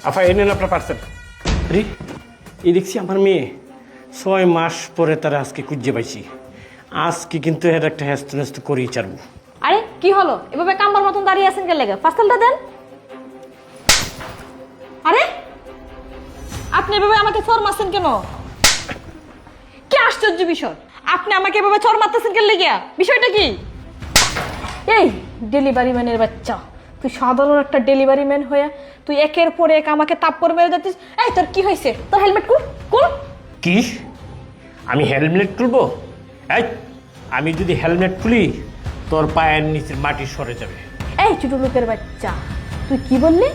আফা এই নেন আপনার পার্সেল। আরে এই দেখছি আমার মেয়ে 6 মাস পরে তারা আজকে খুঁজে পাইছি। আজকে কিন্তু এর একটা হ্যাস্ত ন্যাস্ত করেই ছাড়বো। আরে কি হলো, এভাবে কাম্বার মতন দাঁড়িয়ে আছেন কে লেগে? পার্সেলটা দেন। আরে আপনি এভাবে আমাকে চর মারছেন কেন? কি আশ্চর্য বিষয়, আপনি আমাকে এভাবে চর মারতেছেন কে লেগে? বিষয়টা কি? এই ডেলিভারি ম্যানের বাচ্চা, তুই সাধারণ একটা ডেলিভারি ম্যান হয়ে তুই একের পর এক আমাকে তাপ্পর মেরে যাচ্ছিস। এই তোর কি হয়েছে? তোর হেলমেট খুল খুল। কি আমি হেলমেট খুলবো? এই আমি যদি হেলমেট খুলি তোর পায়ের নিচের মাটি সরে যাবে। এই ছোট লোকের বাচ্চা, তুই কি বললি?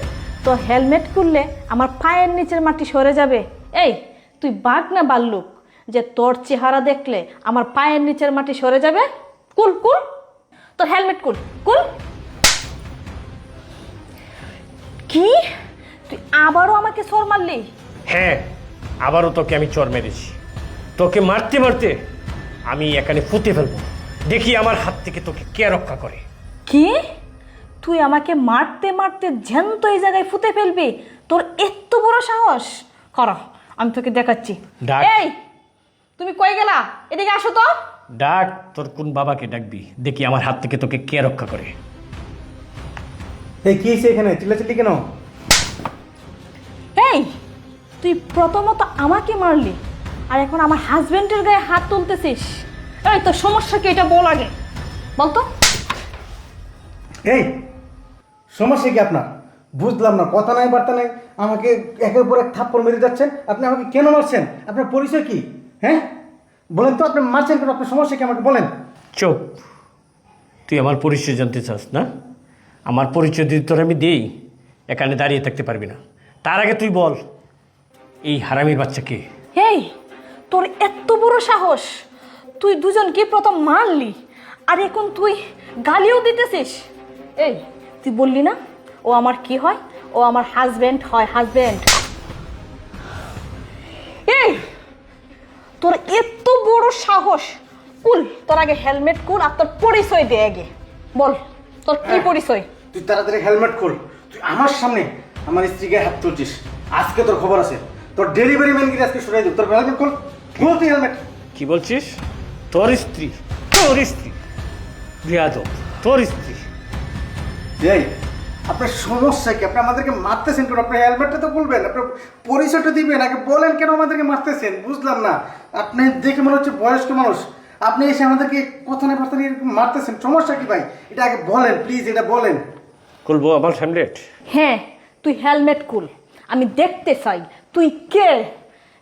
তোর হেলমেট খুললে আমার পায়ের নিচের মাটি সরে যাবে? এই তুই বাঘ না বাল্লুক যে তোর চেহারা দেখলে আমার পায়ের নিচের মাটি সরে যাবে? কুল কুল তোর হেলমেট কুল কুল। কি তুই আবারও আমাকে চর মারলি? হ্যাঁ, আবারও তোকে আমি চর মেরেছি। তোকে মারতে মারতে আমি এখানে ফুটে ফেলবো, দেখি আমার হাত থেকে তোকে কে রক্ষা করে। কি তুই আমাকে মারতে মারতে জ্যান্ত এই জায়গায় ফুটে ফেলবি? তোর এত বড় সাহস! করা আমি তোকে দেখাচ্ছি। ডাক। এই তুমি কই গেলা? এদিকে আসো তো। ডাক, তোর কোন বাবাকে ডাকবি, দেখি আমার হাত থেকে তোকে কে রক্ষা করে। এই কি হয়েছে এখানে চিল্লাচিল্লি কেন? এই তুই প্রথমত আমাকে মারলি, আর এখন আমার হাজবেন্ডের গায়ে হাত তুলতেছিস। এই তোর সমস্যা কি এটা বল আগে, বলতো। এই সমস্যা কি আপনার? বুঝলাম না, কথা নাই বার্তা নাই, আমাকে একের পর এক থাপ্পড় মেরে যাচ্ছেন। আপনি আমাকে কেন মারছেন? আপনার পরিচয় কি? হ্যাঁ বলেন তো, আপনি মারছেন কেন? আপনার সমস্যা কি আমাকে বলেন। চুপ, তুই আমার পরিচয় জানতে চাস না? আমার পরিচয় যদি তোর আমি দিই এখানে দাঁড়িয়ে থাকতে পারবি না। তার আগে তুই বল এই হারামির বাচ্চা কে? এই তোর এত বড় সাহস, তুই দুজনকে প্রথম মারলি আর এখন তুই গালিও দিতেছিস। এই তুই বললি না ও আমার কি হয়? ও আমার হাজবেন্ড হয়, হাজবেন্ড। এই তোর এত বড় সাহস! কুল তোর আগে হেলমেট কুল আর তোর পরিচয় দে আগে। বল তোর কি পরিচয়? তুই তাড়াতাড়ি হেলমেট খোল। তুই আমার সামনে আমার স্ত্রীকে হাত তুলছিস, আজকে তোর খবর আছে। তোর ডেলিভারি ম্যানকে আজকে সরাই দেব। তোর হেলমেট খোল, খোল তুই হেলমেট। কি বলছিস? তোর স্ত্রী? তোর স্ত্রী? বেয়াদব, তোর স্ত্রী? এই আপনার সমস্যা কি? আপনি আমাদেরকে মারতেছেন কেন? আপনার হেলমেটটা তো খুলবেন, আপনার পরিচয়টা দিবেন আগে, বলেন কেন আমাদেরকে মারতেছেন? বুঝলাম না। আপনি দেখে মনে হচ্ছে বয়স্ক মানুষ, আপনি এসে আমাদেরকে কথা নেই বার্তা নিয়ে এরকম মারতেছেন। সমস্যা কি ভাই? এটা আগে বলেন প্লিজ, এটা বলেন। খুলবো আমার হেলমেট? হ্যাঁ তুই হেলমেট কুল, আমি দেখতে চাই তুই কে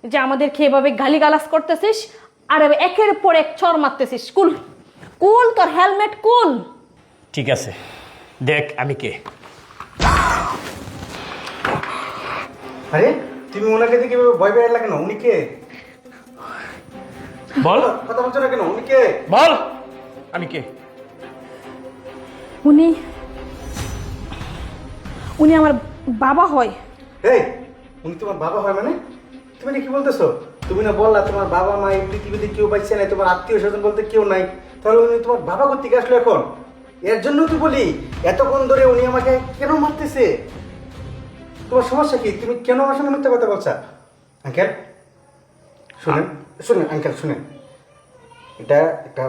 যে আমাদেরকে এভাবে গালিগালাজ করতেছিস আর একের পর এক চর মারতেছিস। কুল কুল তোর হেলমেট কুল। ঠিক আছে, দেখ আমি কে। আরে তুমি ওনাকে দেখে ভয় পেয়ে কেন? উনি কে? বল, কথা বলছো না কেন? উনি কে? বল আমি কে? উনি উনি আমার বাবা হয়। এই উনি তোমার বাবা হয় মানে? তুমি না কি বলতেছো? তুমি না বললা তোমার বাবা মা এই পৃথিবীতে কেউ পাইছে না, তোমার আত্মীয় স্বজন বলতে কেউ নাই, তাহলে উনি তোমার বাবা কোত্থেকে আসলো এখন? এর জন্য তুই বলি এতক্ষণ ধরে উনি আমাকে কেন মারতেছে? তোমার সমস্যা কি? তুমি কেন আমার সঙ্গে মিথ্যা কথা বলছা? আঙ্কেল শুনেন, শুনেন আঙ্কেল শুনেন, এটা একটা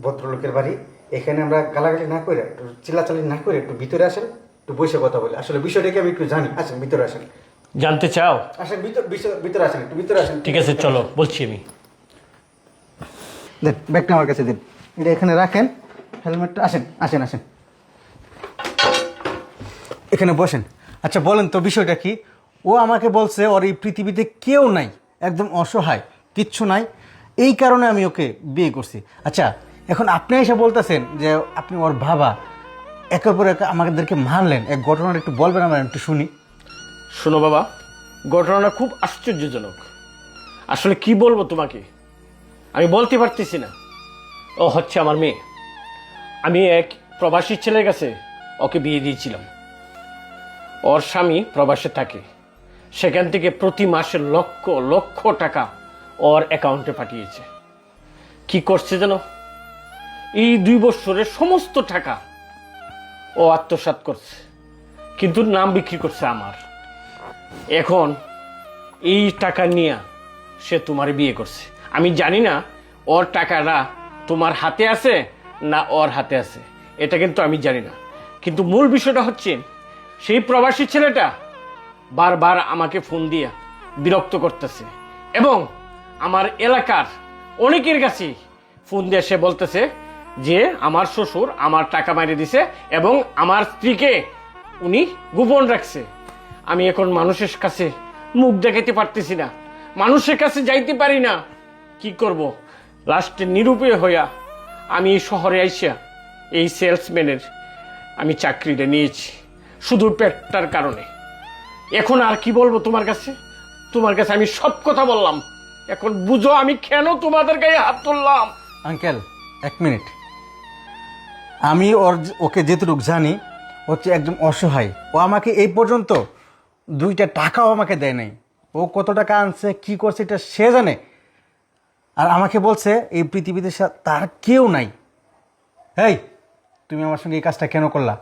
ভদ্রলোকের বাড়ি, এখানে আমরা গালাগালি না করে, একটু চিল্লাচাল্লি না করে একটু ভিতরে আসেন, একটু বসে কথা বলি। আসলে বিষয়টাকে আমি একটু জানি। আসেন ভিতরে আসেন। জানতে চাও? আসেন ভিতরে আসেন, একটু ভিতরে আসেন। ঠিক আছে চলো, বলছি আমি। দেন ব্যাগটা আমার কাছে দিন, এটা এখানে রাখেন, হেলমেটটা। আসেন আসেন আসেন, এখানে বসেন। আচ্ছা বলেন তো বিষয়টা কি? ও আমাকে বলছে ওর এই পৃথিবীতে কেউ নাই, একদম অসহায়, কিচ্ছু নাই, এই কারণে আমি ওকে বিয়ে করছি। আচ্ছা এখন আপনি এসে বলতেছেন যে আপনি ওর বাবা, একের পর এক আমাদেরকে মারলেন, এক ঘটনাটা একটু বলবেন আমার, একটু শুনি। শোনো বাবা, ঘটনাটা খুব আশ্চর্যজনক। আসলে কি বলবো তোমাকে, আমি বলতে পারতেছি না। ও হচ্ছে আমার মেয়ে। আমি এক প্রবাসী ছেলের কাছে ওকে বিয়ে দিয়েছিলাম। ওর স্বামী প্রবাসে থাকে, সেখান থেকে প্রতি মাসে লক্ষ লক্ষ টাকা ওর অ্যাকাউন্টে পাঠিয়েছে। কি করছে জানো? এই 2 বছরের সমস্ত টাকা ও আত্মসাৎ করছে, কিন্তু নাম বিক্রি করছে আমার। এখন এই টাকা নিয়ে সে তোমার বিয়ে করছে। আমি জানি না ওর টাকাটা তোমার হাতে আছে না ওর হাতে আছে, এটা কিন্তু আমি জানি না। কিন্তু মূল বিষয়টা হচ্ছে সেই প্রবাসী ছেলেটা বারবার আমাকে ফোন দিয়ে বিরক্ত করতেছে এবং আমার এলাকার অনেকের কাছেই ফোন দিয়ে সে বলতেছে যে আমার শ্বশুর আমার টাকা মারিয়ে দিছে এবং আমার স্ত্রীকে উনি গোপন রাখছে। আমি এখন মানুষের কাছে মুখ দেখাতে পারতেছি না, মানুষের কাছে যাইতে পারি না, কি করব? লাস্টে নিরুপায় হইয়া আমি এই শহরে আইসা এই সেলসম্যানের আমি চাকরিটা নিয়েছি শুধু পেটটার কারণে। এখন আর কি বলবো তোমার কাছে? তোমার কাছে আমি সব কথা বললাম, এখন বুঝো আমি কেন তোমাদের গায়ে হাত তুললাম। আঙ্কেল 1 মিনিট, আমি ওকে যেটুকু জানি হচ্ছে একদম অসহায়। ও আমাকে এই পর্যন্ত 2টা টাকাও আমাকে দেয় নাই। ও কত টাকা আনছে কি করছে এটা সে জানে। আর আমাকে বলছে এই পৃথিবীতে তার কেউ নাই। এই তুমি আমার সঙ্গে এই কাজটা কেন করলা?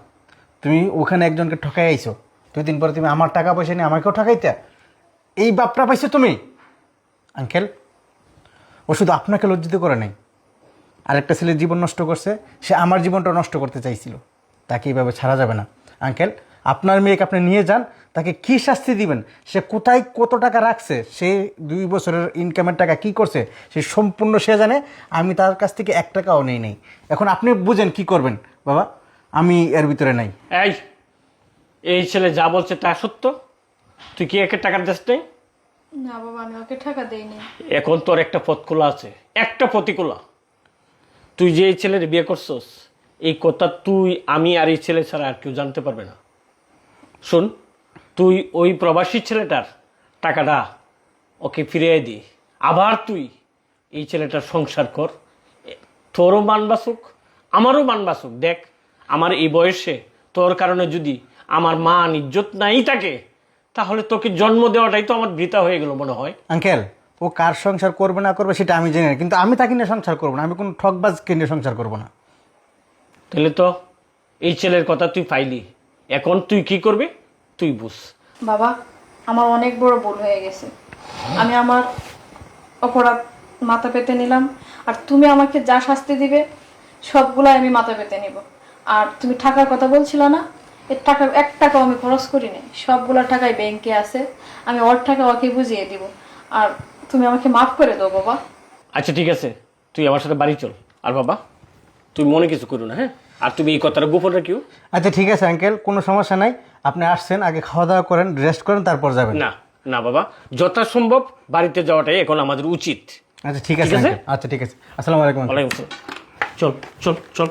তুমি ওখানে একজনকে ঠকাই আইছো, 2 দিন পরে তুমি আমার টাকা পয়সা নিয়ে আমাকেও ঠকাইতে, এই বাপটা পাইছো তুমি। আঙ্কেল ও শুধু আপনাকে লজ্জিত করে নাই, আরেকটা ছেলের জীবন নষ্ট করছে, সে আমার জীবনটা নষ্ট করতে চাইছিল। তাকে এইভাবে ছাড়া যাবে না। আঙ্কেল আপনার মেয়েকে আপনি নিয়ে যান, তাকে কি শাস্তি দিবেন, সে কোথায় কত টাকা রাখছে, সে 2 বছরের ইনকামের টাকা কি করছে সে সম্পূর্ণ সে জানে। আমি তার কাছ থেকে 1 টাকাও নেই। এখন আপনি বুঝেন কি করবেন বাবা, আমি এর ভিতরে নাই। এই ছেলে যা বলছে তা সত্য? তুই কি একে টাকা দিস নাই? না বাবা, আমি ওকে টাকা দেইনি। এখন তোর একটা পথ খোলা আছে, একটা প্রতিকূলা। তুই যে এই ছেলের বিয়ে করছস এই কথা তুই, আমি আর এই ছেলে ছাড়া আর কেউ জানতে পারবে না। শোন, তুই ওই প্রবাসী ছেলেটার টাকাটা ওকে ফিরিয়ে দি, আবার তুই এই ছেলেটার সংসার কর, তোরও মান বাঁচুক আমারও মান বাঁচুক। দেখ আমার এই বয়সে তোর কারণে যদি আমার মান ইজ্জত নাই থাকে তাহলে তোকে জন্ম দেওয়াটাই তো আমার বৃথা হয়ে গেল মনে হয়। আঙ্কেল ও কার সংসার করবে না করবে সেটা আমি জানি না, কিন্তু আমি তাকে নিয়ে সংসার করবো না, আমি কোনো ঠকবাজকে নিয়ে সংসার করবো না। তাহলে তো এই ছেলের কথা তুই পাইলি, এখন তুই কি করবি তুই বুঝ। বাবা, আমার অনেক বড় ভুল হয়ে গেছে। আমি আমার অপরাধ মাথা পেতে নিলাম, আর তুমি আমাকে যা শাস্তি দিবে সবগুলাই আমি মাথা পেতে নিব। আর তুমি টাকার কথা বলছিল না, এর টাকা 1 টাকাও আমি খরচ করি নাই, সবগুলা টাকাই ব্যাংকে আছে। আমি ওর টাকা ওকে বুঝিয়ে দিব, আর তুমি আমাকে মাফ করে দাও বাবা। আচ্ছা ঠিক আছে, তুই আমার সাথে বাড়ি চল। আর বাবা তুই মনে কিছু করো না, হ্যাঁ? আর তুমি এই কথাটা গোপন রাখিও। আচ্ছা ঠিক আছে আঙ্কেল, কোনো সমস্যা নাই। আপনি আসছেন, আগে খাওয়া দাওয়া করেন, রেস্ট করেন, তারপর যাবেন। না না বাবা, যথাসম্ভব বাড়িতে যাওয়াটাই এখন আমাদের উচিত। আচ্ছা ঠিক আছে। আচ্ছা ঠিক আছে, আসসালামু আলাইকুম। ওয়ালাইকুম আসসালাম। চল চল চল।